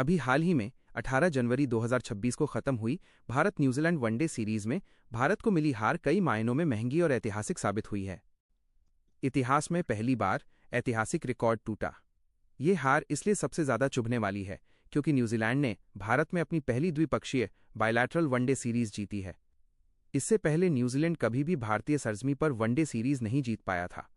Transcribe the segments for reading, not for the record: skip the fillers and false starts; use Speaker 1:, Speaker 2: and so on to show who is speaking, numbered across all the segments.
Speaker 1: अभी हाल ही में 18 जनवरी 2026 को खत्म हुई भारत न्यूजीलैंड वनडे सीरीज में भारत को मिली हार कई मायनों में महंगी और ऐतिहासिक साबित हुई है। इतिहास में पहली बार ऐतिहासिक रिकॉर्ड टूटा। ये हार इसलिए सबसे ज्यादा चुभने वाली है क्योंकि न्यूजीलैंड ने भारत में अपनी पहली द्विपक्षीय बायलैटरल वनडे सीरीज जीती है। इससे पहले न्यूजीलैंड कभी भी भारतीय सरजमी पर वनडे सीरीज नहीं जीत पाया था।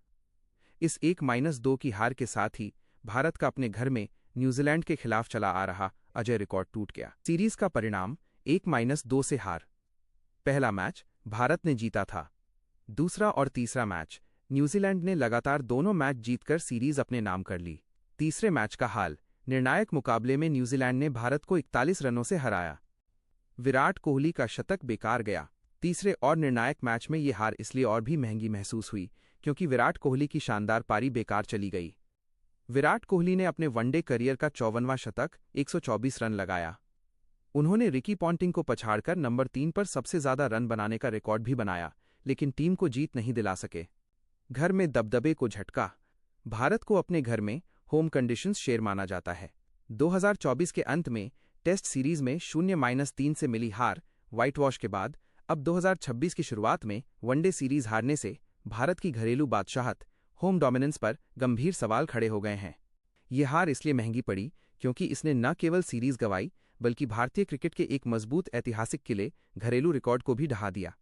Speaker 1: इस 1-2 की हार के साथ ही भारत का अपने घर में न्यूजीलैंड के खिलाफ चला आ रहा अजय रिकॉर्ड टूट गया। सीरीज का परिणाम 1-2 से हार। पहला मैच भारत ने जीता था। दूसरा और तीसरा मैच न्यूजीलैंड ने लगातार दोनों मैच जीतकर सीरीज अपने नाम कर ली। तीसरे मैच का हाल निर्णायक मुकाबले में न्यूजीलैंड ने भारत को 41 रनों से हराया। विराट कोहली का शतक बेकार गया। तीसरे और निर्णायक मैच में ये हार इसलिए और भी महंगी महसूस हुई क्योंकि विराट कोहली की शानदार पारी बेकार चली गई। विराट कोहली ने अपने वनडे करियर का 54वां शतक 124 रन लगाया। उन्होंने रिकी पॉन्टिंग को पछाड़कर नंबर 3 पर सबसे ज्यादा रन बनाने का रिकॉर्ड भी बनाया, लेकिन टीम को जीत नहीं दिला सके। घर में दबदबे को झटका। भारत को अपने घर में होम कंडीशंस शेर माना जाता है। 2024 के अंत में टेस्ट सीरीज में 0-3 से मिली हार व्हाइट वॉश के बाद अब 2026 की शुरुआत में वनडे सीरीज हारने से भारत की घरेलू बादशाहत होम डोमिनेंस पर गंभीर सवाल खड़े हो गए हैं। ये हार इसलिए महंगी पड़ी क्योंकि इसने न केवल सीरीज गंवाई बल्कि भारतीय क्रिकेट के एक मजबूत ऐतिहासिक किले घरेलू रिकॉर्ड को भी ढहा दिया।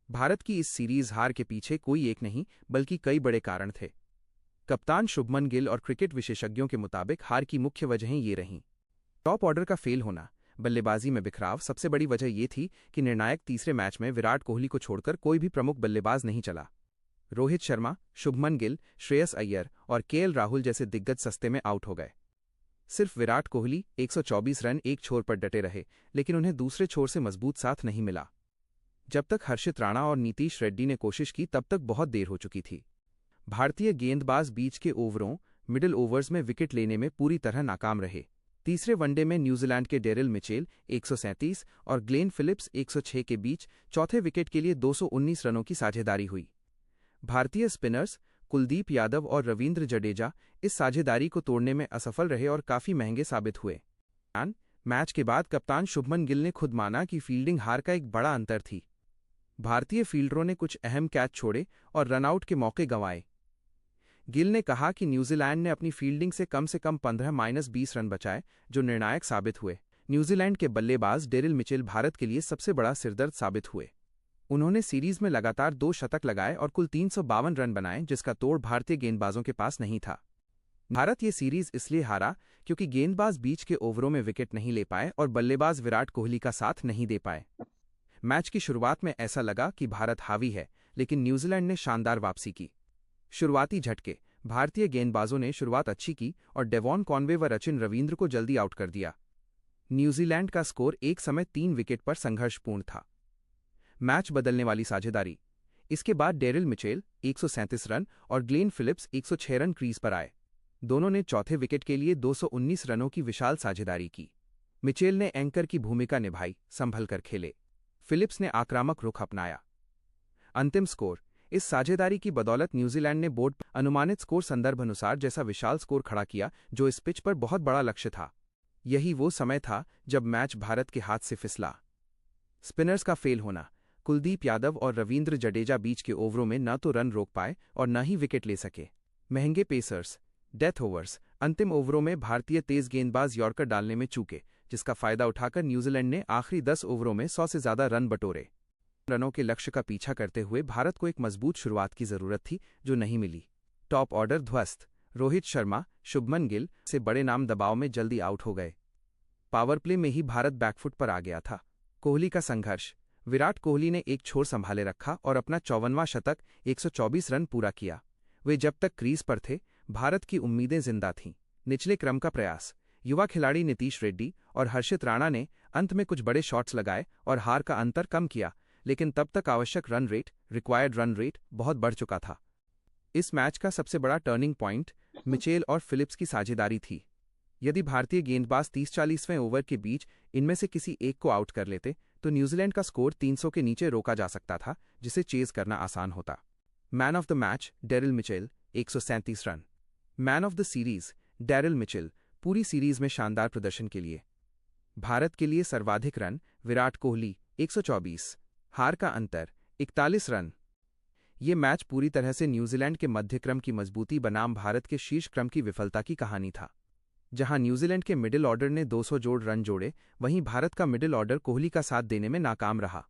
Speaker 1: भारत की इस सीरीज हार के पीछे कोई एक नहीं बल्कि कई बड़े कारण थे। कप्तान शुभमन गिल और क्रिकेट विशेषज्ञों के मुताबिक हार की मुख्य वजहें ये रहीं। टॉप ऑर्डर का फेल होना, बल्लेबाजी में बिखराव। सबसे बड़ी वजह यह थी कि निर्णायक तीसरे मैच में विराट कोहली को छोड़कर कोई भी प्रमुख बल्लेबाज नहीं चला। रोहित शर्मा, शुभमन गिल, श्रेयस अय्यर और केएल राहुल जैसे दिग्गज सस्ते में आउट हो गए। सिर्फ विराट कोहली 124 रन एक छोर पर डटे रहे, लेकिन उन्हें दूसरे छोर से मजबूत साथ नहीं मिला। जब तक हर्षित राणा और नीतीश रेड्डी ने कोशिश की तब तक बहुत देर हो चुकी थी। भारतीय गेंदबाज बीच के ओवरों, मिडिल ओवर्स में विकेट लेने में पूरी तरह नाकाम रहे। तीसरे वनडे में न्यूजीलैंड के डेरिल मिचेल 137 और ग्लेन फिलिप्स 106 के बीच चौथे विकेट के लिए 219 रनों की साझेदारी हुई। भारतीय स्पिनर्स कुलदीप यादव और रवींद्र जडेजा इस साझेदारी को तोड़ने में असफल रहे और काफी महंगे साबित हुए। मैच के बाद कप्तान शुभमन गिल ने खुद माना कि फील्डिंग हार का एक बड़ा अंतर थी। भारतीय फील्डरों ने कुछ अहम कैच छोड़े और रनआउट के मौके गंवाए। गिल ने कहा कि न्यूजीलैंड ने अपनी फील्डिंग से कम 15-20 रन बचाए, जो निर्णायक साबित हुए। न्यूजीलैंड के बल्लेबाज डेरिल मिचेल भारत के लिए सबसे बड़ा सिरदर्द साबित हुए। उन्होंने सीरीज में लगातार 2 शतक लगाए और कुल 352 रन बनाए, जिसका तोड़ भारतीय गेंदबाजों के पास नहीं था। भारत ये सीरीज इसलिए हारा क्योंकि गेंदबाज बीच के ओवरों में विकेट नहीं ले पाए और बल्लेबाज विराट कोहली का साथ नहीं दे पाए। मैच की शुरुआत में ऐसा लगा कि भारत हावी है, लेकिन न्यूजीलैंड ने शानदार वापसी की। शुरुआती झटके। भारतीय गेंदबाजों ने शुरुआत अच्छी की और डेवॉन कॉनवे व रचिन रवींद्र को जल्दी आउट कर दिया। न्यूजीलैंड का स्कोर एक समय 3 विकेट पर संघर्षपूर्ण था। मैच बदलने वाली साझेदारी। इसके बाद डेरिल मिचेल 137 रन और ग्लेन फिलिप्स 106 रन क्रीज पर आए। दोनों ने चौथे विकेट के लिए 219 रनों की विशाल साझेदारी की। मिचेल ने एंकर की भूमिका निभाई, संभल कर खेले। फिलिप्स ने आक्रामक रुख अपनाया। अंतिम स्कोर। इस साझेदारी की बदौलत न्यूजीलैंड ने बोर्ड पर अनुमानित स्कोर संदर्भ अनुसार जैसा विशाल स्कोर खड़ा किया, जो इस पिच पर बहुत बड़ा लक्ष्य था। यही वो समय था जब मैच भारत के हाथ से फिसला। स्पिनर्स का फेल होना। कुलदीप यादव और रवींद्र जडेजा बीच के ओवरों में न तो रन रोक पाए और न ही विकेट ले सके। महंगे पेसर्स, डेथ ओवर्स। अंतिम ओवरों में भारतीय तेज गेंदबाज यॉर्कर डालने में चूके, जिसका फायदा उठाकर न्यूजीलैंड ने आखिरी 10 ओवरों में 100 से ज्यादा रन बटोरे। रनों के लक्ष्य का पीछा करते हुए भारत को एक मजबूत शुरुआत की जरूरत थी, जो नहीं मिली। टॉप ऑर्डर ध्वस्त। रोहित शर्मा, शुभमन गिल से बड़े नाम दबाव में जल्दी आउट हो गए। पावर प्ले में ही भारत बैकफुट पर आ गया था। कोहली का संघर्ष। विराट कोहली ने एक छोर संभाले रखा और अपना 54वां शतक 124 रन पूरा किया। वे जब तक क्रीज पर थे, भारत की उम्मीदें जिंदा थीं। निचले क्रम का प्रयास। युवा खिलाड़ी नीतीश रेड्डी और हर्षित राणा ने अंत में कुछ बड़े शॉट्स लगाए और हार का अंतर कम किया, लेकिन तब तक आवश्यक run rate, required run rate, बहुत बढ़ चुका था। इस मैच का सबसे बड़ा टर्निंग पॉइंट मिचेल और फिलिप्स की साझेदारी थी। यदि भारतीय गेंदबाज 30-40वें ओवर के बीच इनमें से किसी एक को आउट कर लेते, तो न्यूजीलैंड का स्कोर 300 के नीचे रोका जा सकता था, जिसे चेज करना आसान होता। Man of the match Daryl Mitchell 137 run. Man of the series Daryl Mitchell पूरी सीरीज में शानदार प्रदर्शन के लिए। भारत के लिए सर्वाधिक रन विराट कोहली 124, हार का अंतर 41 रन। ये मैच पूरी तरह से न्यूजीलैंड के मध्यक्रम की मजबूती बनाम भारत के शीर्ष क्रम की विफलता की कहानी था। जहां न्यूजीलैंड के मिडिल ऑर्डर ने 200 जोड़ रन जोड़े, वहीं भारत का मिडिल ऑर्डर कोहली का साथ देने में नाकाम रहा।